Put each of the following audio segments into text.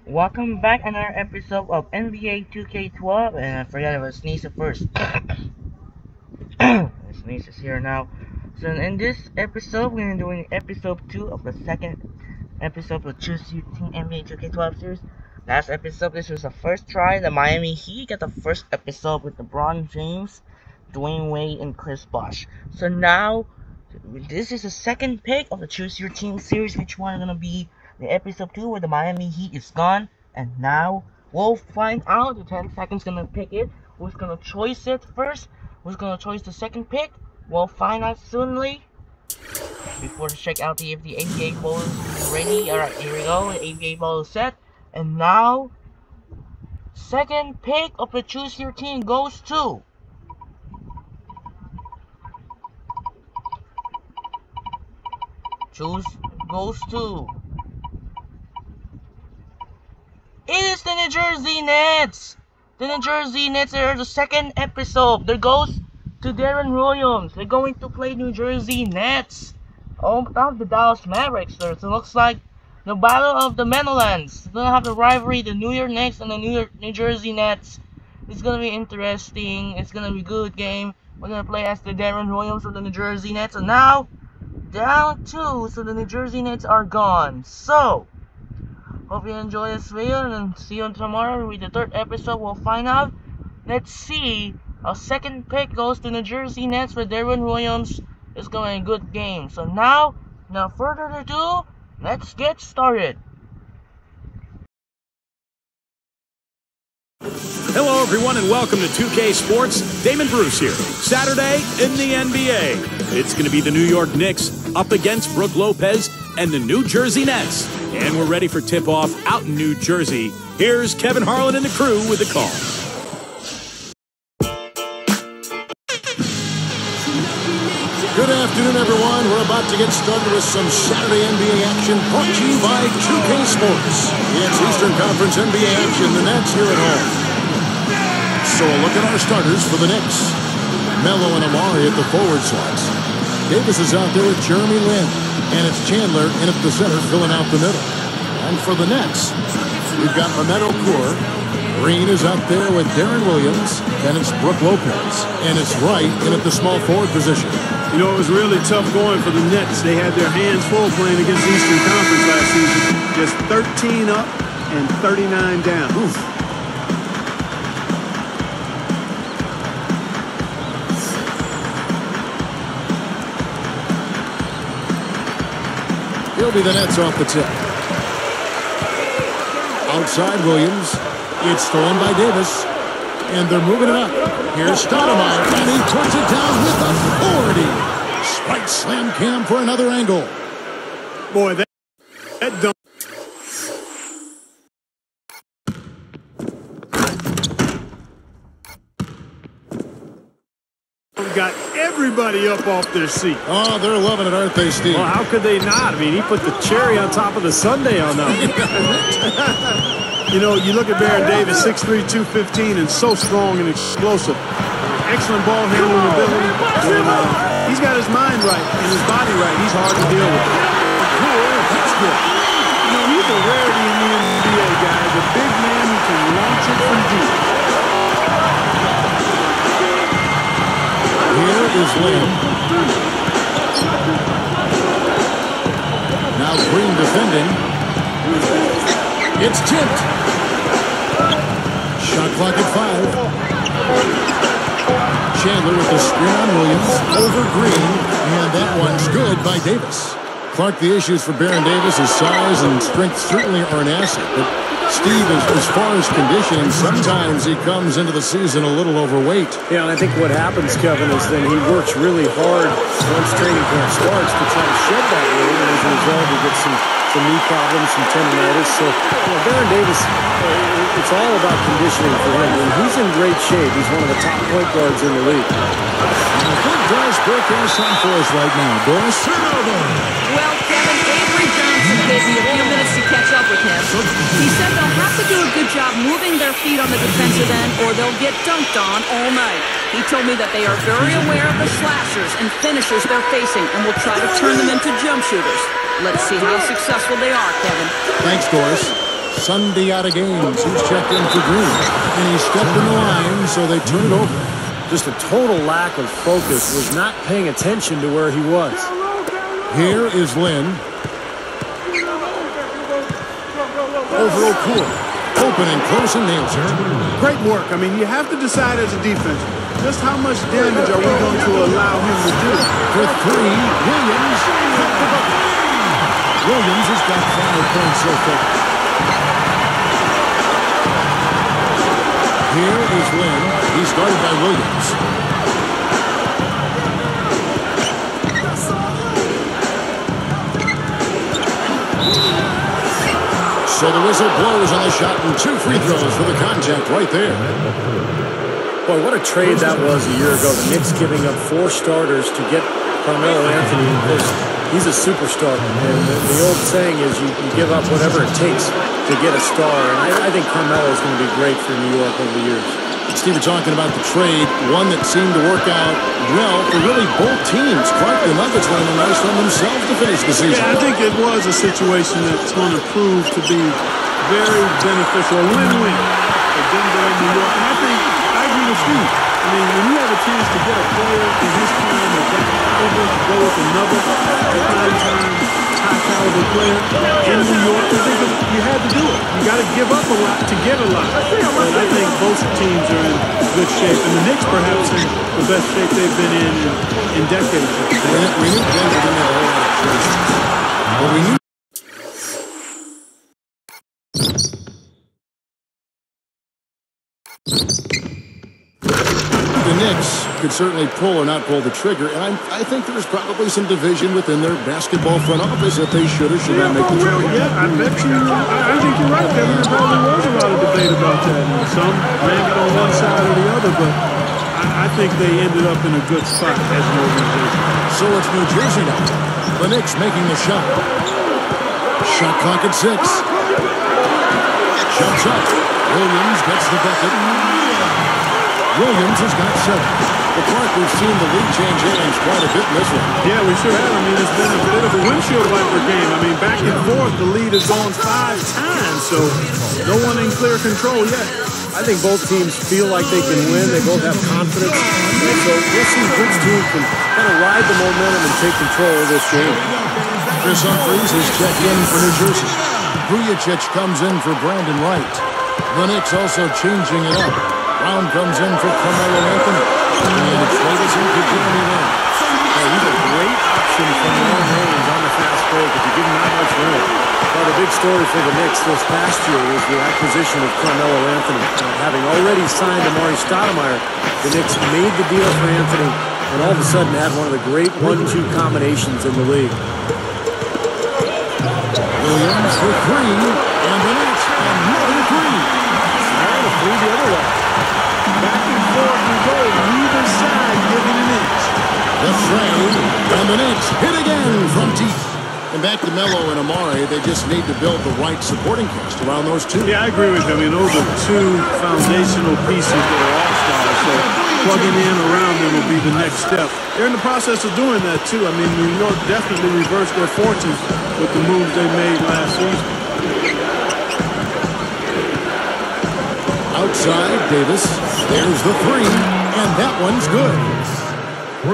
Welcome back another episode of NBA 2K12, and I forgot I was sneezing first. Sneeze is here now. So in this episode, we're gonna be doing episode 2 of the second episode of Choose Your Team NBA 2K12 series. Last episode, this was the first try. The Miami Heat got the first episode with LeBron James, Dwayne Wade, and Chris Bosh. So now, this is the second pick of the Choose Your Team series. Which one is gonna be the episode 2 where the Miami Heat is gone? And now we'll find out. The 10 seconds gonna pick it. Who's gonna choose it first? Who's gonna choose the second pick? We'll find out soonly. Before to check out if the ABA ball is ready. Alright, here we go. The ABA ball is set. And now, second pick of the Choose Your Team goes to it is the New Jersey Nets. The New Jersey Nets are the second episode. There goes to Darren Williams. They're going to play New Jersey Nets. Oh, not the Dallas Mavericks. So it looks like the battle of the Meadowlands. We're gonna have the rivalry, the New York Knicks and the New Jersey Nets. It's gonna be interesting. It's gonna be a good game. We're gonna play as the Darren Williams of the New Jersey Nets. And now, down 2. So the New Jersey Nets are gone. So, hope you enjoy this video, and see you tomorrow with the third episode. We'll find out. Let's see. Our second pick goes to New Jersey Nets with Darren Williams. It's going a good game. So now, without further ado, let's get started. Hello, everyone, and welcome to 2K Sports. Damon Bruce here. Saturday in the NBA. It's going to be the New York Knicks up against Brook Lopez and the New Jersey Nets. And we're ready for tip-off out in New Jersey. Here's Kevin Harlan and the crew with the call. Good afternoon, everyone. We're about to get started with some Saturday NBA action brought to you by 2K Sports. It's Eastern Conference NBA action, and that's here at home. So a look at our starters for the Knicks. Melo and Amari at the forward slots. Davis is out there with Jeremy Lin. And it's Chandler in at the center filling out the middle. And for the Nets, we've got Ahmed Okur. Green is out there with Darren Williams. And it's Brook Lopez. And it's Wright in at the small forward position. You know, it was really tough going for the Nets. They had their hands full playing against Eastern Conference last season. Just 13 up and 39 down. Oof. He'll be the Nets off the tip. Outside Williams. It's stolen by Davis. And they're moving it up. Here's Stoudemire. And he puts it down with authority. Spike slam cam for another angle. Boy, that dunk. Got everybody up off their seat. Oh, they're loving it, aren't they, Steve? Well, how could they not? I mean, he put the cherry on top of the sundae on that one. You know, you look at Baron Davis, 6'3", 215, and so strong and explosive. Excellent ball handling ability. And, he's got his mind right and his body right. He's hard to deal with. That's good. You know, he's a rarity in the NBA, guys. A big man who can launch it from deep. Here is Lamb. Now Green defending. It's tipped. Shot clock at 5. Chandler with the screen on Williams. Over Green. And that one's good by Davis. Clark, the issues for Baron Davis is size and strength certainly are an asset. But Steve, as far as conditioning, sometimes he comes into the season a little overweight. Yeah, and I think what happens, Kevin, is then he works really hard once training camp starts to try to shed that weight, and as a result, he gets some knee problems, some tendonitis. So, Baron Davis, it's all about conditioning for him. And he's in great shape. He's one of the top point guards in the league. And a good Doris Burkhardt on for us right now. Doris? Well, Kevin, Avery Johnson gave me a few minutes to catch up with him. He said they'll have to do a good job moving their feet on the defensive end or they'll get dunked on all night. He told me that they are very aware of the slashers and finishers they're facing and will try to turn them into jump shooters. Let's see how successful they are, Kevin. Thanks, Doris. Sunday out of games. He's checked in for Green. And he stepped in the line, so they turn it over. Just a total lack of focus. Was not paying attention to where he was. Here is Lynn. Over O'Cool. Open and close and nails it. Great work. I mean, you have to decide as a defense, just how much damage are we going to allow him to do? For three, Williams. Williams has got 5 points so far. Here is Lynn. He's guarded by Williams. So the whistle blows on the shot and 2 free throws for the contact right there. Boy, what a trade that was a year ago. The Knicks giving up 4 starters to get Carmelo Anthony. He's a superstar. And the old saying is you give up whatever it takes to get a star. And I think Carmelo is going to be great for New York over the years. Steve, we're talking about the trade, one that seemed to work out well for really both teams. Clark, the Nuggets running a nice run themselves to finish the season. Yeah, I think it was a situation that's going to prove to be very beneficial, a win-win for Denver and New York. And I think I agree with Steve. I mean, when you have a chance to get a player in his prime or over to go with another prime-time, high-caliber player in New York, I think you had to do it. You got to give up a lot to get a lot. But I think both teams are in good shape, and the Knicks perhaps in the best shape they've been in decades. We knew Denver didn't have a whole lot of choices. But we knew the Knicks could certainly pull or not pull the trigger, and I think there's probably some division within their basketball front office that they should or should not make the trade. Yeah, I bet you. I think you're right, Kevin. There probably was a lot of debate about that. And some landed on one side or the other, but I think they ended up in a good spot as an organization. So it's New Jersey now. The Knicks making the shot. Shot clock at 6. Shots up. Williams gets the bucket. Williams has got 7. But Clark, we've seen the lead change hands quite a bit in this one. Yeah, we sure have. I mean, it's been a bit of a windshield wiper game. I mean, back and forth, the lead has gone 5 times, so no one in clear control yet. I think both teams feel like they can win. They both have confidence. And so we'll see which team can kind of ride the momentum and take control of this game. Chris Humphries has checked in for New Jersey. Vujicic comes in for Brandon Wright. The Knicks also changing it up. Brown comes in for Carmelo Anthony. And it's Davidson for Jeremy Lin. He's a great option from long range on the fast break if you give him that much room. Well, the big story for the Knicks this past year was the acquisition of Carmelo Anthony. Having already signed Amari Stoudemire, the Knicks made the deal for Anthony and all of a sudden had one of the great 1-2 combinations in the league. Williams for 3, and the Knicks another 3. And a 3 the other way. Back and forth we go, neither side giving an inch. The trade, and the Knicks hit again from deep. And back to Melo and Amari, they just need to build the right supporting cast around those two. Yeah, I agree with you. I mean, those are 2 foundational pieces that are all-stars, so plugging in around them will be the next step. They're in the process of doing that, too. I mean, New York definitely reversed their fortunes with the moves they made last season. Outside, Davis. There's the 3, and that one's good.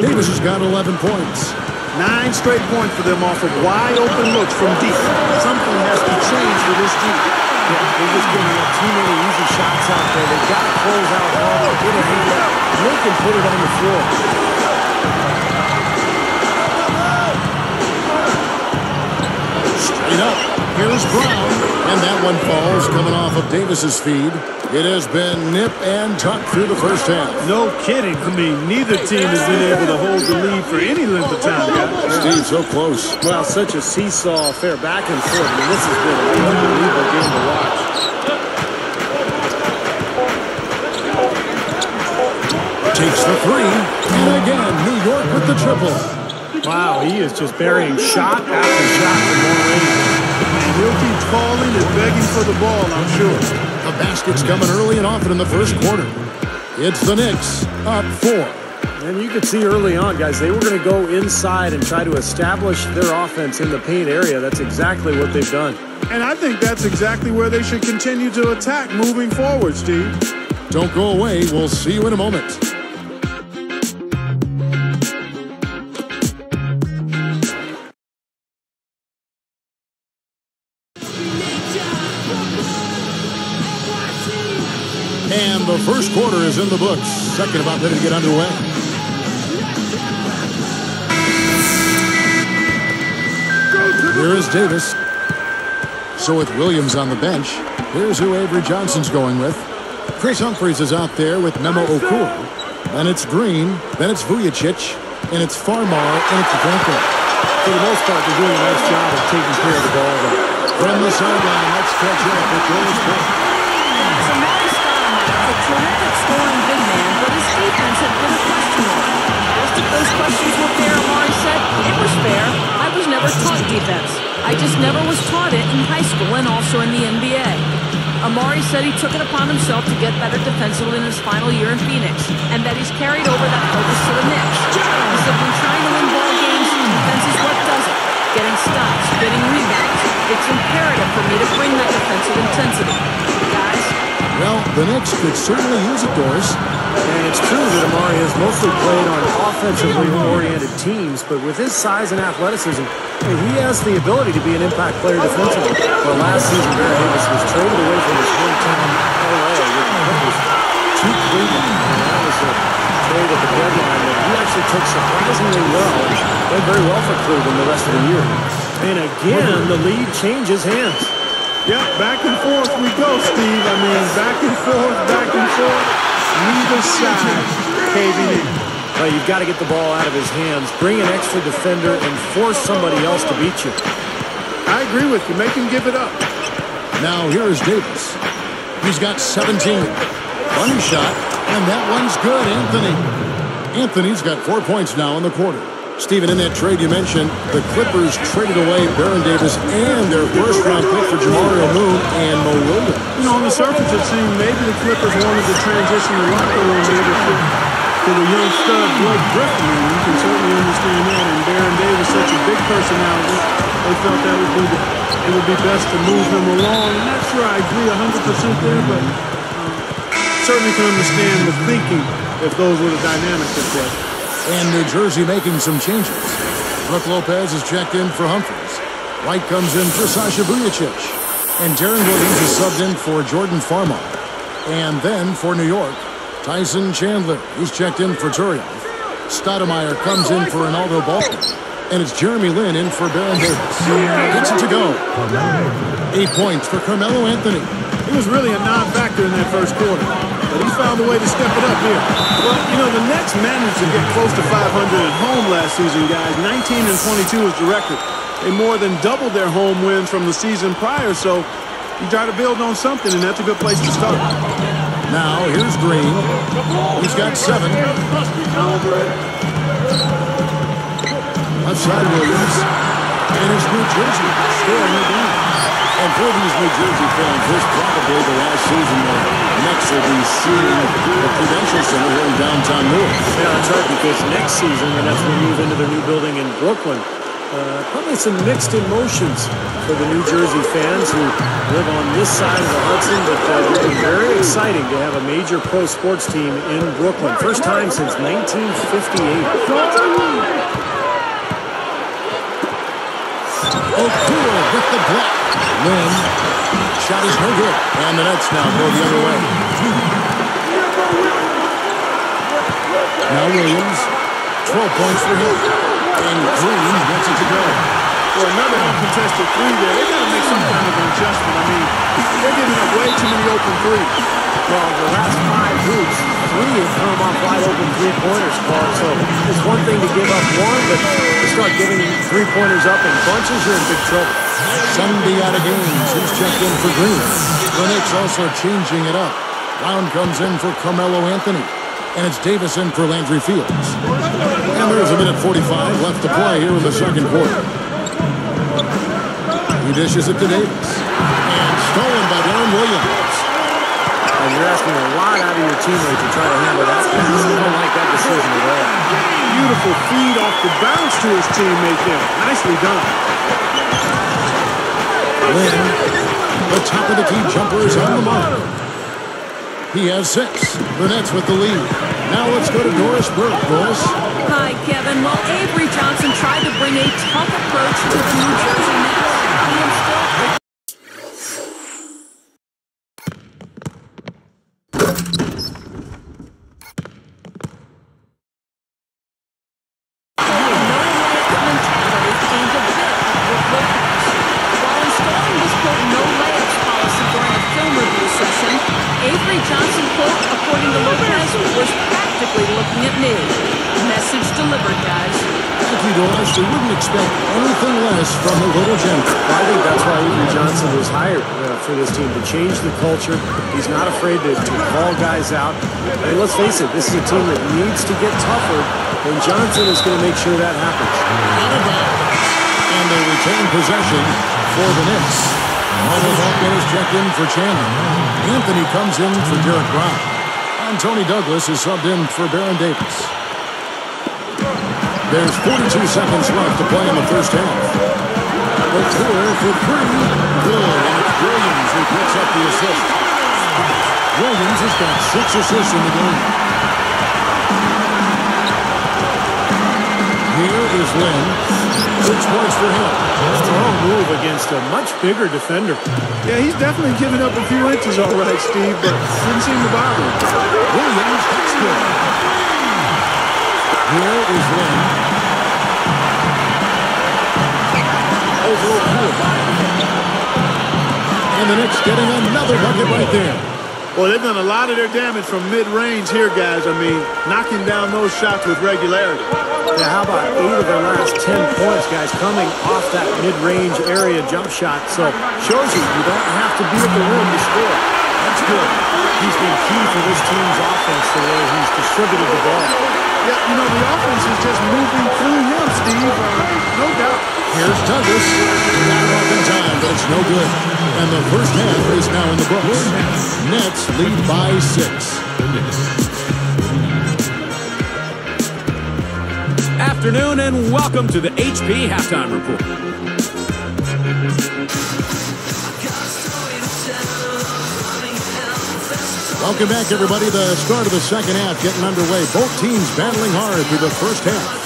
Davis has got 11 points. 9 straight points for them off of wide-open looks from deep. Something has to change for this team. Yeah, they're just giving up too many easy shots out there. They've got to close out hard, get a hand, look and put it on the floor. Straight up. Here's Brown. And that one falls coming off of Davis's feed. It has been nip and tuck through the first half. No kidding. I mean, neither team has been able to hold the lead for any length of time, guys. Steve, so close. Well, such a seesaw affair, back and forth. I mean, this has been an unbelievable game to watch. Takes the 3. And again, New York with the triple. Wow, he is just burying shot after shot from long range. And he'll keep calling and begging for the ball, I'm sure. The basket's coming early and often in the first quarter. It's the Knicks up 4. And you could see early on, guys, they were going to go inside and try to establish their offense in the paint area. That's exactly what they've done. And I think that's exactly where they should continue to attack moving forward, Steve. Don't go away. We'll see you in a moment. And the first quarter is in the books. Second about ready to get underway. Here is Davis. So with Williams on the bench, here's who Avery Johnson's going with. Chris Humphries is out there with Memo Okoro. Then it's Green, then it's Vujicic, and it's Farmar, and it's Franklin. For the most part, they're doing a nice job of taking care of the ball. From the sideline, let's catch up with George Pitt. Amari Stoudemire is a terrific scoring big man, but his defense had been a question mark. Asked if those questions were fair, Amari said, "It was fair. I was never taught defense. I just never was taught it in high school and also in the NBA." Amari said he took it upon himself to get better defensively in his final year in Phoenix, and that he's carried over that focus to the Knicks. He said, "When trying to win ball games, defense is what does it. Getting stops, getting rebounds. It's imperative for me to bring that defensive intensity. Guys." Well, the Knicks could certainly use it, Doris. And it's true that Amari has mostly played on offensively oriented teams, but with his size and athleticism, he has the ability to be an impact player defensively. Well, last season, Baron Davis was traded away from his hometown LA with the Clippers to Cleveland. And that was a trade at the deadline that he actually took surprisingly well. Played very well for Cleveland the rest of the year. And again, the lead changes hands. Yep, back and forth we go, Steve. I mean, back and forth, back and forth. Neither side caving in. Well, you've got to get the ball out of his hands, bring an extra defender, and force somebody else to beat you. I agree with you. Make him give it up. Now here is Davis. He's got 17. Funny shot, and that one's good, Anthony. Anthony's got 4 points now in the quarter. Stephen, in that trade you mentioned, the Clippers traded away Baron Davis and their first-round pick for Jamario Moon and Mo Williams. You know, on the surface it seemed maybe the Clippers wanted to transition the locker room leadership to the young stud Blake Griffin. And you can certainly understand that. And Baron Davis, such a big personality, they felt that it would be best to move him along. I'm not sure I agree 100% there, but certainly can understand the thinking if those were the dynamics at play. And New Jersey making some changes. Brook Lopez is checked in for Humphries. White comes in for Sasha Vujicic. And Darren Williams is subbed in for Jordan Farmar. And then for New York, Tyson Chandler. He's checked in for Turiaf. Stoudemire comes in for Ronaldo Ballmer. And it's Jeremy Lin in for Baron Davis. Gets it to go. 8 points for Carmelo Anthony. He was really a non-factor in that first quarter, but he found a way to step it up here. Well, you know, the Nets managed to get close to 500 at home last season, guys. 19-22 is the record. They more than doubled their home wins from the season prior, so you try to build on something, and that's a good place to start. Now, here's Green. He's got 7. Left side Williams. And it's New Jersey scoring again. And for these New Jersey fans, this is probably the last season that Knicks will be seeing the Prudential Center here in downtown Newark. Yeah, that's right, because next season, when that's when we move into their new building in Brooklyn, probably some mixed emotions for the New Jersey fans who live on this side of the Hudson, but it's been very exciting to have a major pro sports team in Brooklyn. First time since 1958. Okoro with the block. Lin. Shot is no good. And the Nets now go the other way. Now Williams. 12 points for him. And Green gets it to go. For another uncontested three there, they got to make some kind of an adjustment. I mean, they're giving up way too many open threes. Well, the last 5 hoops, 3 have come off wide open three-pointers, Paul. So it's one thing to give up one, but to start giving three-pointers up in bunches, you're in big trouble. Sunday out of games. He's checked in for Green. The Knicks also changing it up. Brown comes in for Carmelo Anthony. And it's Davis in for Landry Fields. And there's a minute 45 left to play here in the second quarter. He dishes it to Davis. And stolen by Darren Williams. And you're asking a lot out of your teammate to try to handle that pass. I don't like that decision at all. Beautiful feed off the bounce to his teammate there. Nicely done. Lynn, the top of the key jumper is on the mark. He has 6. The Nets with the lead. Now let's go to Doris Burke. Doris? Hi, Kevin. Well, Avery Johnson tried to bring a tough approach to the New Jersey Nets. He instilled Avery Johnson, quote, according to Lopez, was practically looking at me. Message delivered, guys. Thank you, Doris. You wouldn't expect anything less from the little gentleman. I think that's why Avery Johnson was hired for this team, to change the culture. He's not afraid to call guys out. And let's face it, this is a team that needs to get tougher, and Johnson is going to make sure that happens. Out of bounds. And they retain possession for the Knicks. Marvel Hawkins is checked in for Chandler. Anthony comes in for Derek Brown. And Tony Douglas is subbed in for Baron Davis. There's 42 seconds left to play in the first half. The tour for 3. Good. And it's Williams who picks up the assist. Williams has got 6 assists in the game. Here is Lynn. 6 points for him. Strong move against a much bigger defender. Yeah, he's definitely given up a few inches all right, Steve, but didn't seem to bother him. Williams hits good. Here is Lynn. Over and the Knicks getting another bucket right there. Well, they've done a lot of their damage from mid-range here, guys. I mean, knocking down those shots with regularity. Yeah, how about 8 of their last 10 points, guys, coming off that mid-range area jump shot. So, shows you don't have to be at the rim to score. That's good. He's been key for this team's offense the way he's distributed the ball. Yeah, you know, the offense is just moving through him, Steve. No doubt. Here's Douglas. Got it off in time, but it's no good. And the first half is now in the books. Nets lead by 6. Afternoon and welcome to the HP Halftime Report. Welcome back, everybody. The start of the second half getting underway. Both teams battling hard through the first half.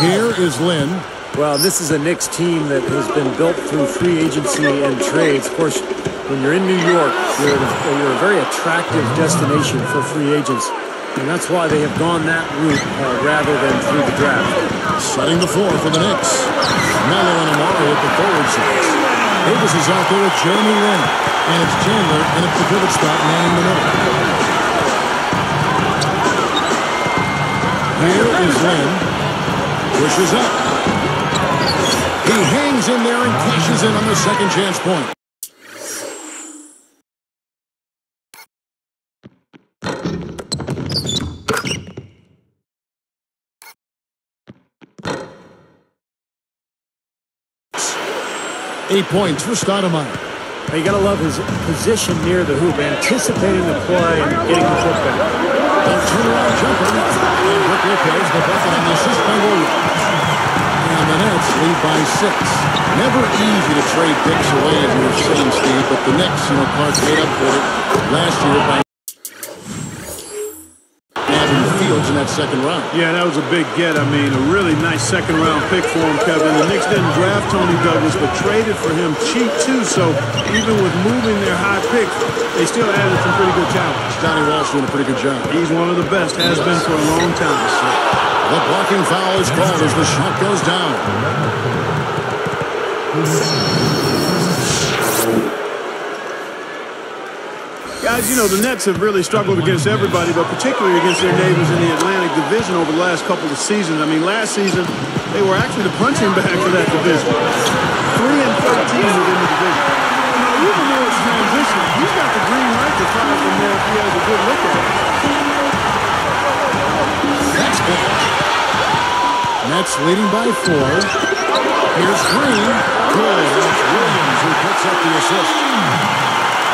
Here is Lynn. Well, this is a Knicks team that has been built through free agency and trades. Of course, when you're in New York, you're a very attractive destination for free agents. And that's why they have gone that route rather than through the draft. Setting the floor for the Knicks. Melo and Amari at the forward side. Davis is out there with Jeremy Lin. And it's Chandler in at the pivot spot, manning the middle. Here is Lin. Pushes up. He hangs in there and cashes in on the second chance point. Eight points for Stoudemire. You got to love his position near the hoop, anticipating the play and getting the putback. A turnaround jumper. And Brook Lopez, the bucket on the assist by Williams. And the Nets lead by 6. Never easy to trade picks away, as you were saying, Steve, but the Knicks, Clark made up for it last year by having Fields in that second round. Yeah, that was a big get. I mean, a really nice second-round pick for him, Kevin. The Knicks didn't draft Tony Douglas, but traded for him cheap, too. So even with moving their high pick, they still added some pretty good talent. Johnny Walsh doing a pretty good job. He's one of the best, has been for a long time. The blocking foul is called as the shot goes down. Guys, the Nets have really struggled against everybody, but particularly against their neighbors in the Atlantic Division over the last couple of seasons. I mean, last season, they were actually the punching bag for that division. 3-13 within the division. Even though it's transition, he's got the green light to fire from there if he has a good look at it. That's good. Nets leading by 4. Here's Green. Good. It's Williams who picks up the assist.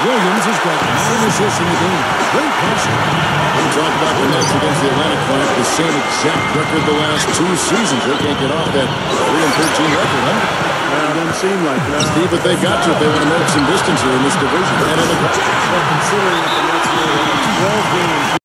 Williams has got 9 assists in the game. Great passer. We talked about the Nets against the Atlantic Flash. The same exact record the last 2 seasons. They can't get off that 3-13 record, huh? Well, it doesn't seem like that. Steve, but they've got to if they want to make some distance here in this division. And in the well, considering that the Nets are 12 games.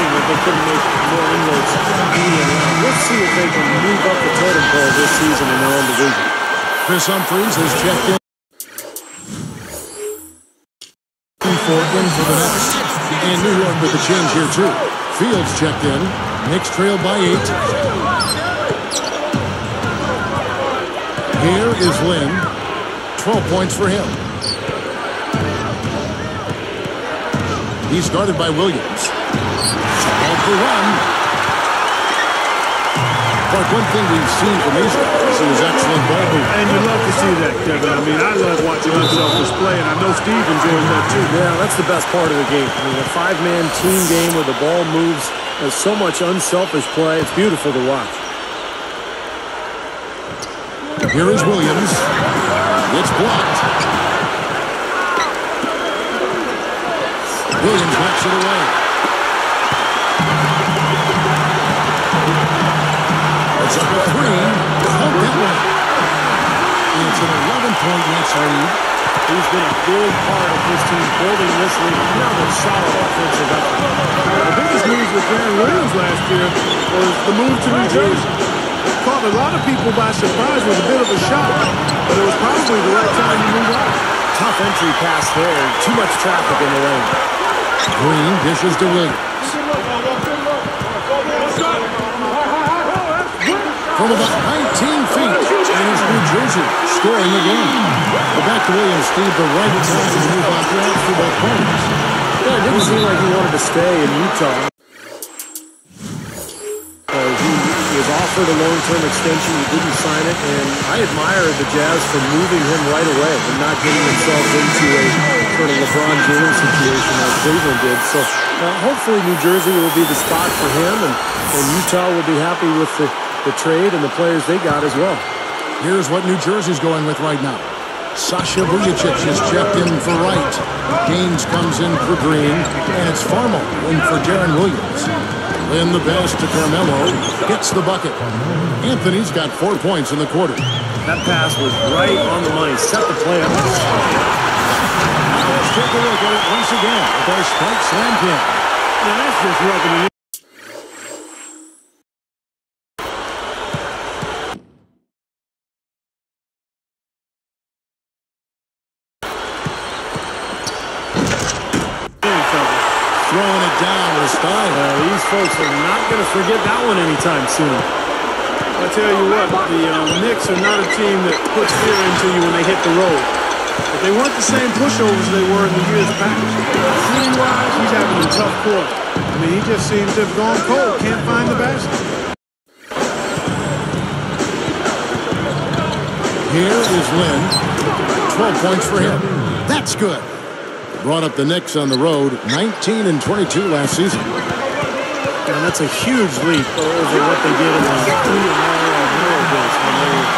They couldn't make more inroads. We'll see if they can move up the totem pole this season in their own division. Chris Humphries has checked in for the Nets. And New York with the change here, too. Fields checked in. Knicks trail by 8. Here is Lynn. 12 points for him. He's guarded by Williams. Ball for one. But one thing we've seen from these guys is excellent ball movement. And you love to see that, Kevin. I mean, I love watching unselfish play, and I know Steve enjoys that too. Yeah, that's the best part of the game. I mean, a 5-man team game where the ball moves. There's so much unselfish play. It's beautiful to watch. Here is Williams. It's blocked. Williams knocks it away. It's up to 3. Count that one. It's an 11-point Nets lead. He's been a big part of this team building this league. Another solid offensive effort. The biggest news with Darren Williams last year was the move to New Jersey. Caught a lot of people by surprise with a bit of a shock, but it was probably the right time to move on. Tough entry pass there. Too much traffic in the lane. Green dishes to Williams. From about 19 feet, and it's New Jersey scoring again. But back to Williams, Steve, the right time to move on for both players. Yeah, it didn't seem like he wanted to stay in Utah. He was offered a long-term extension. He didn't sign it, and I admire the Jazz for moving him right away and not getting themselves into a sort of LeBron James situation like Cleveland did. So hopefully New Jersey will be the spot for him, and Utah will be happy with the trade and the players they got as well. Here's what New Jersey's going with right now. Sasha Vujacic is checked in for Wright. Gaines comes in for Green, and it's Farmo in for Darren Williams. Then the pass to Carmelo gets the bucket. Anthony's got 4 points in the quarter. That pass was right on the money. Set the play up. Now let's take a look at it once again with our Spike Slam pin. Now that's just rubbing it in. Throwing it down with style. These folks are not going to forget that one anytime soon. I tell you what, the Knicks are not a team that puts fear into you when they hit the road. But they weren't the same pushovers they were in the years past. Shooting-wise, he's having a tough quarter. I mean, he just seems to have gone cold. Can't find the basket. Here is Lynn. 12 points for him. That's good. Brought up the Knicks on the road, 19 and 22 last season. And that's a huge leap over what they did in the 3-0 days when they were.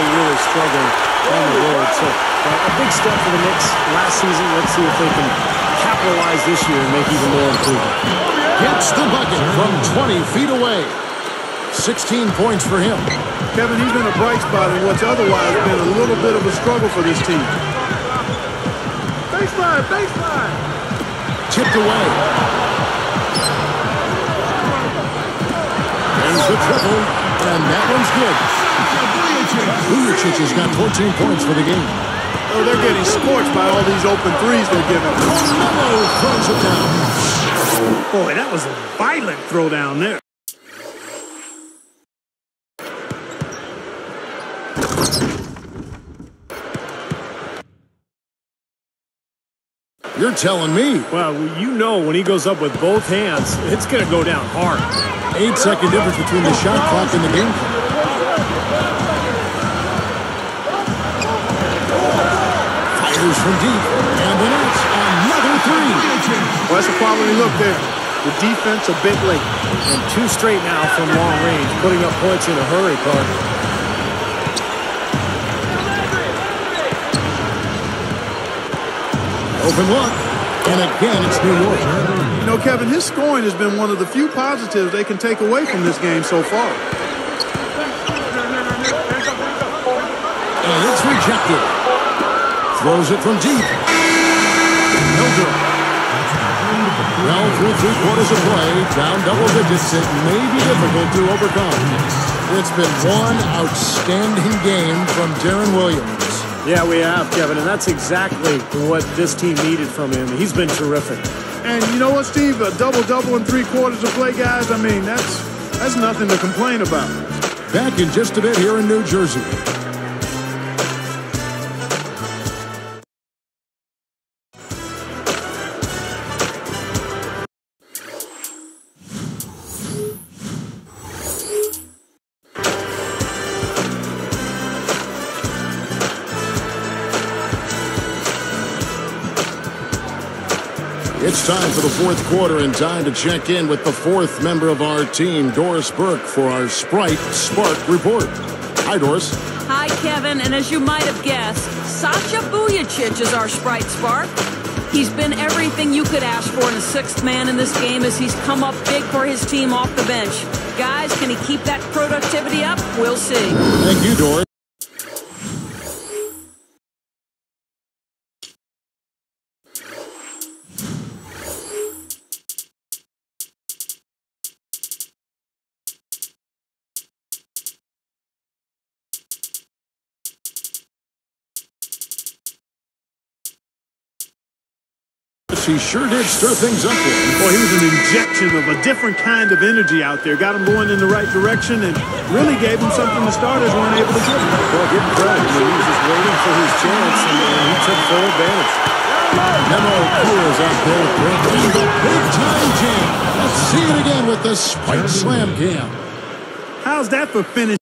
Really struggling on the road. So a big step for the Knicks last season. Let's see if they can capitalize this year and make even more improvement. Gets the bucket from 20 feet away. 16 points for him. Kevin, he's been a bright spot in what's otherwise been a little bit of a struggle for this team. Baseline. Tipped away. There's the triple, and that one's good. Vujacic has got 14 points for the game. Oh, they're getting scorched by all these open threes they're giving. Carmelo throws it down. Boy, that was a violent throw down there. You're telling me. Well, you know when he goes up with both hands, it's going to go down hard. 8-second difference between the shot clock and the game clock. Fires from deep, and the Nets another three. Well, that's a quality look there. The defense a bit late. And 2 straight now from long range, putting up points in a hurry, Clark. Open look, and again it's New York. You know, Kevin, his scoring has been one of the few positives they can take away from this game so far. And it's rejected. Throws it from deep. No good. Well, through 3/4 of play, down double digits, it may be difficult to overcome. It's been one outstanding game from Deron Williams. Yeah, we have, Kevin, and that's exactly what this team needed from him. He's been terrific. And you know what, Steve? A double-double in 3/4 of play, guys. I mean, that's nothing to complain about. Back in just a bit here in New Jersey. It's time for the 4th quarter and time to check in with the 4th member of our team, Doris Burke, for our Sprite Spark Report. Hi, Doris. Hi, Kevin. And as you might have guessed, Sasha Vujacic is our Sprite Spark. He's been everything you could ask for in a 6th man in this game as he's come up big for his team off the bench. Guys, can he keep that productivity up? We'll see. Thank you, Doris. He sure did stir things up there. Boy, he was an injection of a different kind of energy out there. Got him going in the right direction and really gave him something the starters weren't able to give him. Well, give him credit. I mean, he was just waiting for his chance, and he took full advantage. Memo clears out there. Breaking the big-time jam. Let's see it again with the Spike Slam Cam. How's that for finish?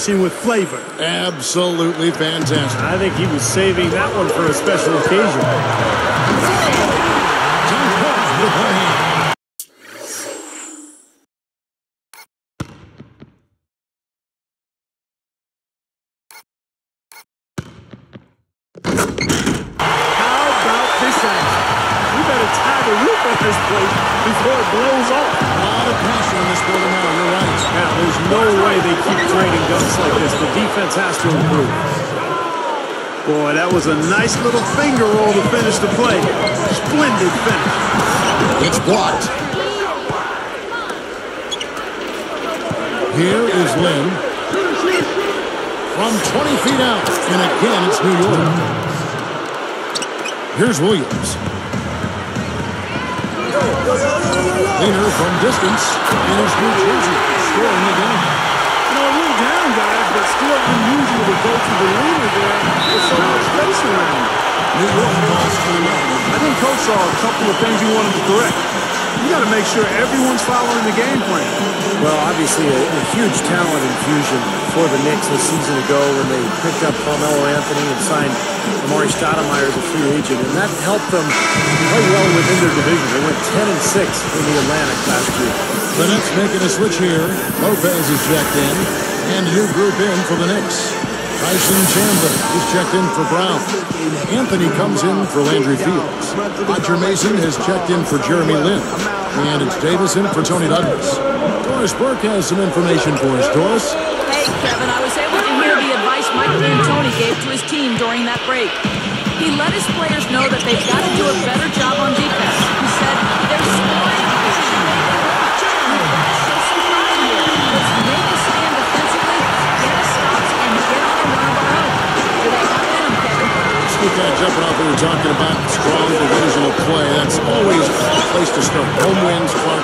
With flavor. Absolutely fantastic. I think he was saving that one for a special occasion. How about this action? We better tie the roof on this place before it blows off. A lot of passion in this building now. You're right. Yeah, there's no way they keep draining guns like this. The defense has to improve. Boy, that was a nice little finger roll to finish the play. Splendid finish. It's blocked. Here is Lynn. From 20 feet out. And again, it's New York. Here's Williams. Later from distance. And it's New Jersey scoring again. You know, a little down, guys, but still unusual to go to the leader there. There's so much space around. New York lost to the Mountain. I think Coach saw a couple of things he wanted to correct. You got to make sure everyone's following the game plan. Well, obviously a huge talent infusion for the Knicks a season ago when they picked up Carmelo Anthony and signed Amari Stoudemire as a free agent, and that helped them play well within their division. They went 10-6 in the Atlantic last year. The Nets making a switch here. Lopez is checked in, and a new group in for the Knicks. Tyson Chandler is checked in for Brown. Anthony comes in for Landry Fields. Roger Mason has checked in for Jeremy Lin. And it's Davis in for Tony Douglas. Doris Burke has some information for us. Doris? Hey, Kevin, I was able to hear the advice Mike D'Antoni gave to his team during that break. He let his players know that they've got to do a better job on defense. He said, they're scoring. Let's make a stand defensively, get us stops, and get on a run of our own. Do they have in them, Kevin? Let's keep that jumping off we were talking about. Strong divisional play. That's always a place to start. Home wins, Clark.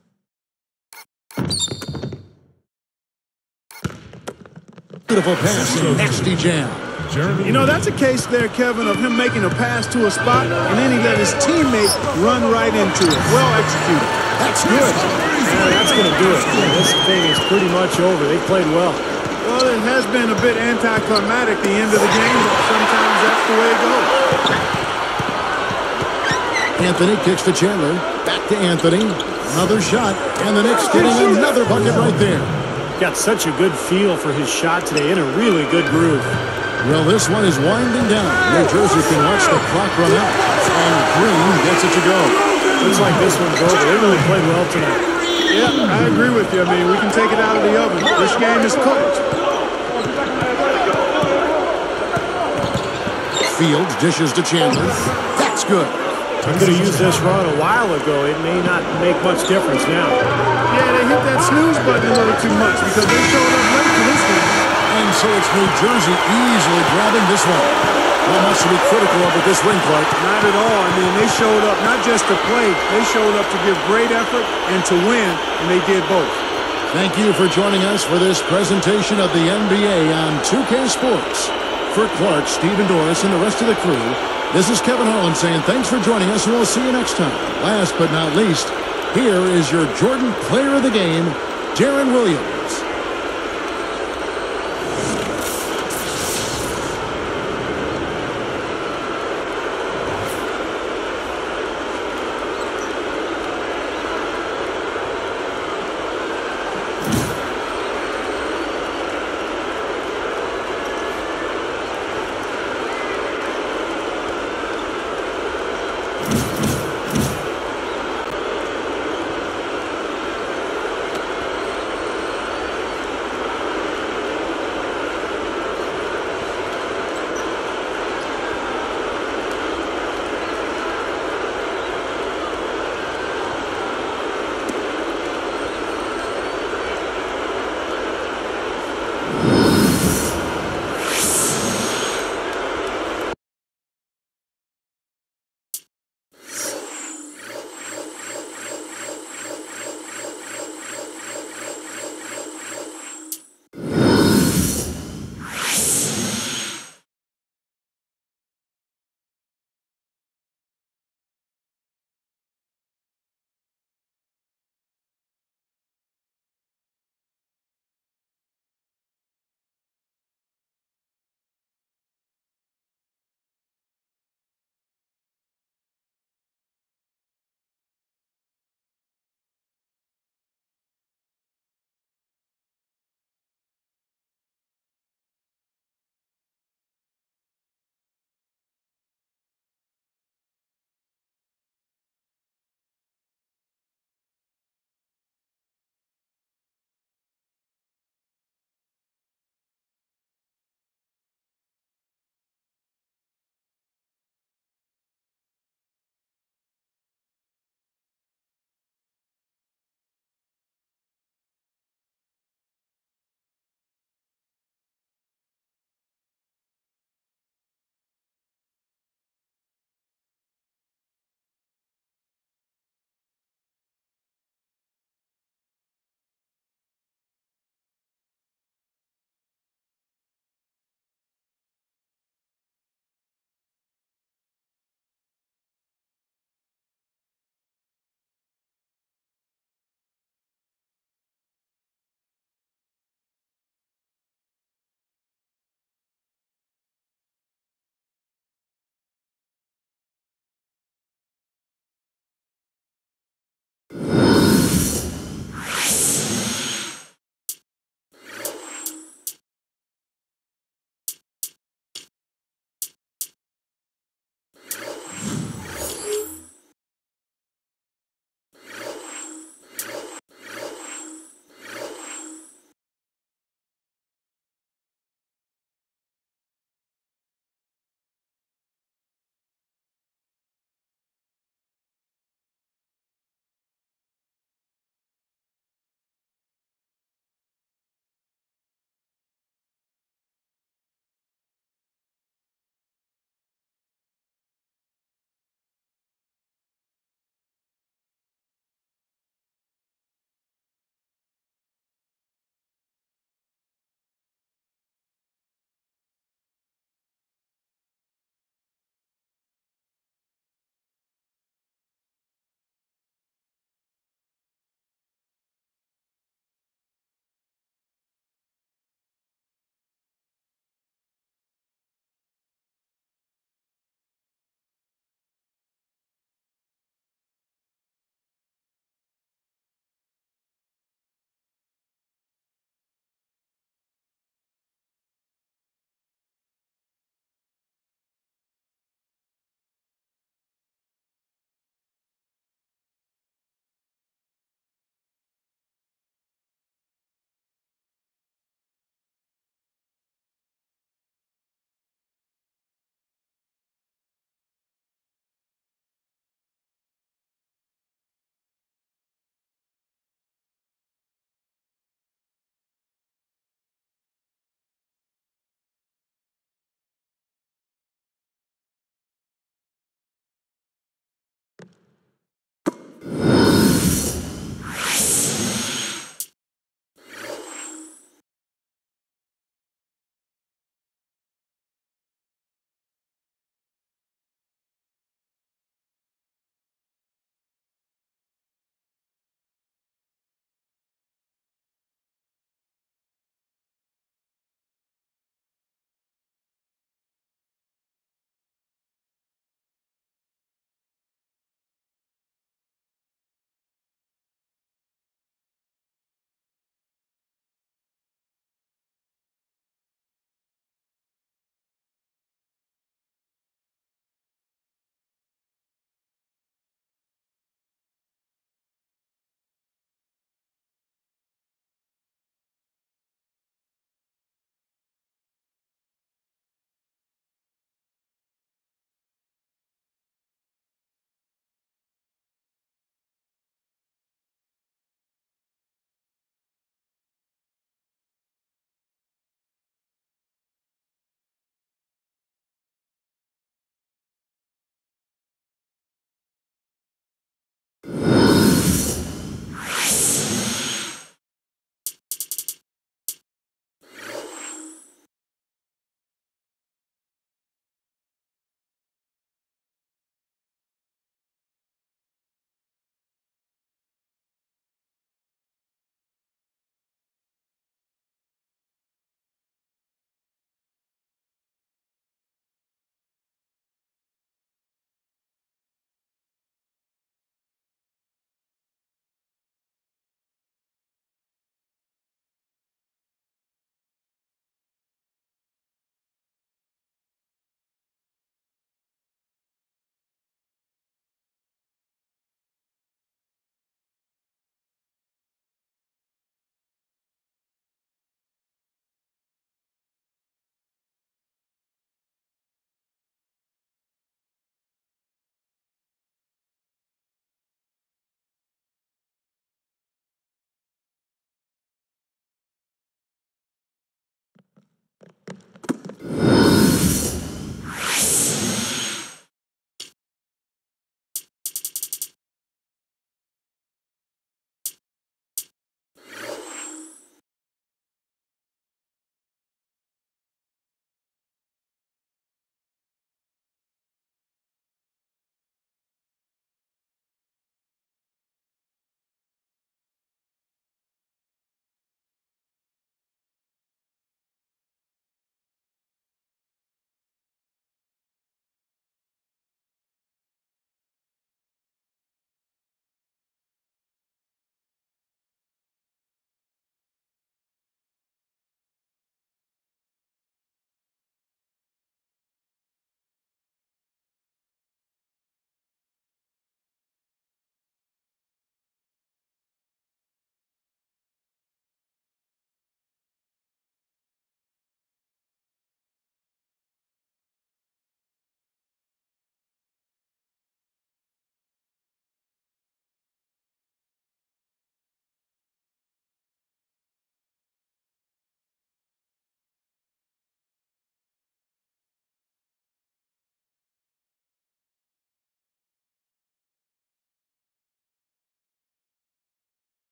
Beautiful pass and nasty jam. You know, that's a case there, Kevin, of him making a pass to a spot, and then he let his teammate run right into it. Well executed. That's good. Yeah, that's going to do it. This thing is pretty much over. They played well. Well, it has been a bit anticlimactic the end of the game, but sometimes that's the way it goes. Anthony kicks to Chandler. Back to Anthony. Another shot, and the Knicks getting another bucket right there. Got such a good feel for his shot today, in a really good groove. Well, this one is winding down. New Jersey can watch the clock run out, and Green gets it to go. Looks like this one's over. They really played well tonight. Yeah, I agree with you. I mean, we can take it out of the oven. This game is cooked. Fields dishes to Chandler. That's good. I could have used this run a while ago. It may not make much difference now. Yeah, they hit that snooze button a little too much because they showed up late to this game. And so it's New Jersey easily grabbing this one. Not much to be critical of at this ring, Clark. Not at all. I mean, they showed up not just to play. They showed up to give great effort and to win, and they did both. Thank you for joining us for this presentation of the NBA on 2K Sports. For Clark, Steve, and Doris, and the rest of the crew, this is Kevin Harlan saying thanks for joining us, and we'll see you next time. Last but not least, here is your Jordan Player of the Game, Deron Williams.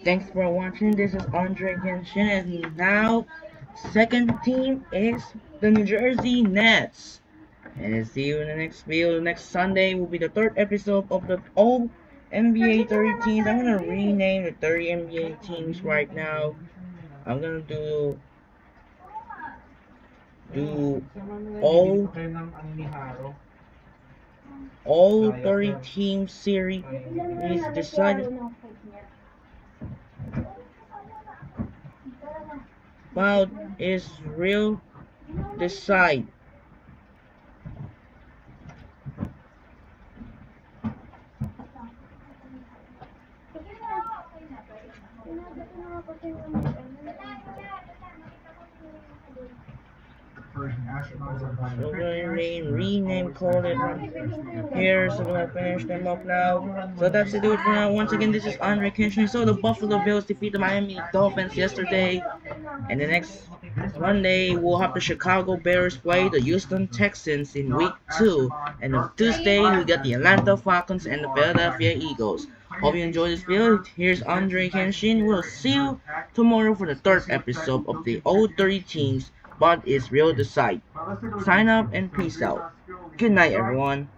Thanks for watching. This is Andre Genshin, and now second team is the New Jersey Nets. And see you in the next video. Next Sunday will be the third episode of the old NBA 30 teams. I'm gonna rename the 30 NBA teams right now. I'm gonna do all 30 team series is decided. About is real decide. So we're gonna rename, call it here, so we're gonna finish them up now. So that's it, do it for now. Once again, this is Andre Genshin. So the Buffalo Bills defeat the Miami Dolphins yesterday, and the next Monday we'll have the Chicago Bears play the Houston Texans in week 2, and on Tuesday we got the Atlanta Falcons and the Philadelphia Eagles. Hope you enjoyed this video. Here's Andre Genshin. We'll see you tomorrow for the third episode of the old 30 teams, but it's real decide. Sign up and peace out. Good night, everyone.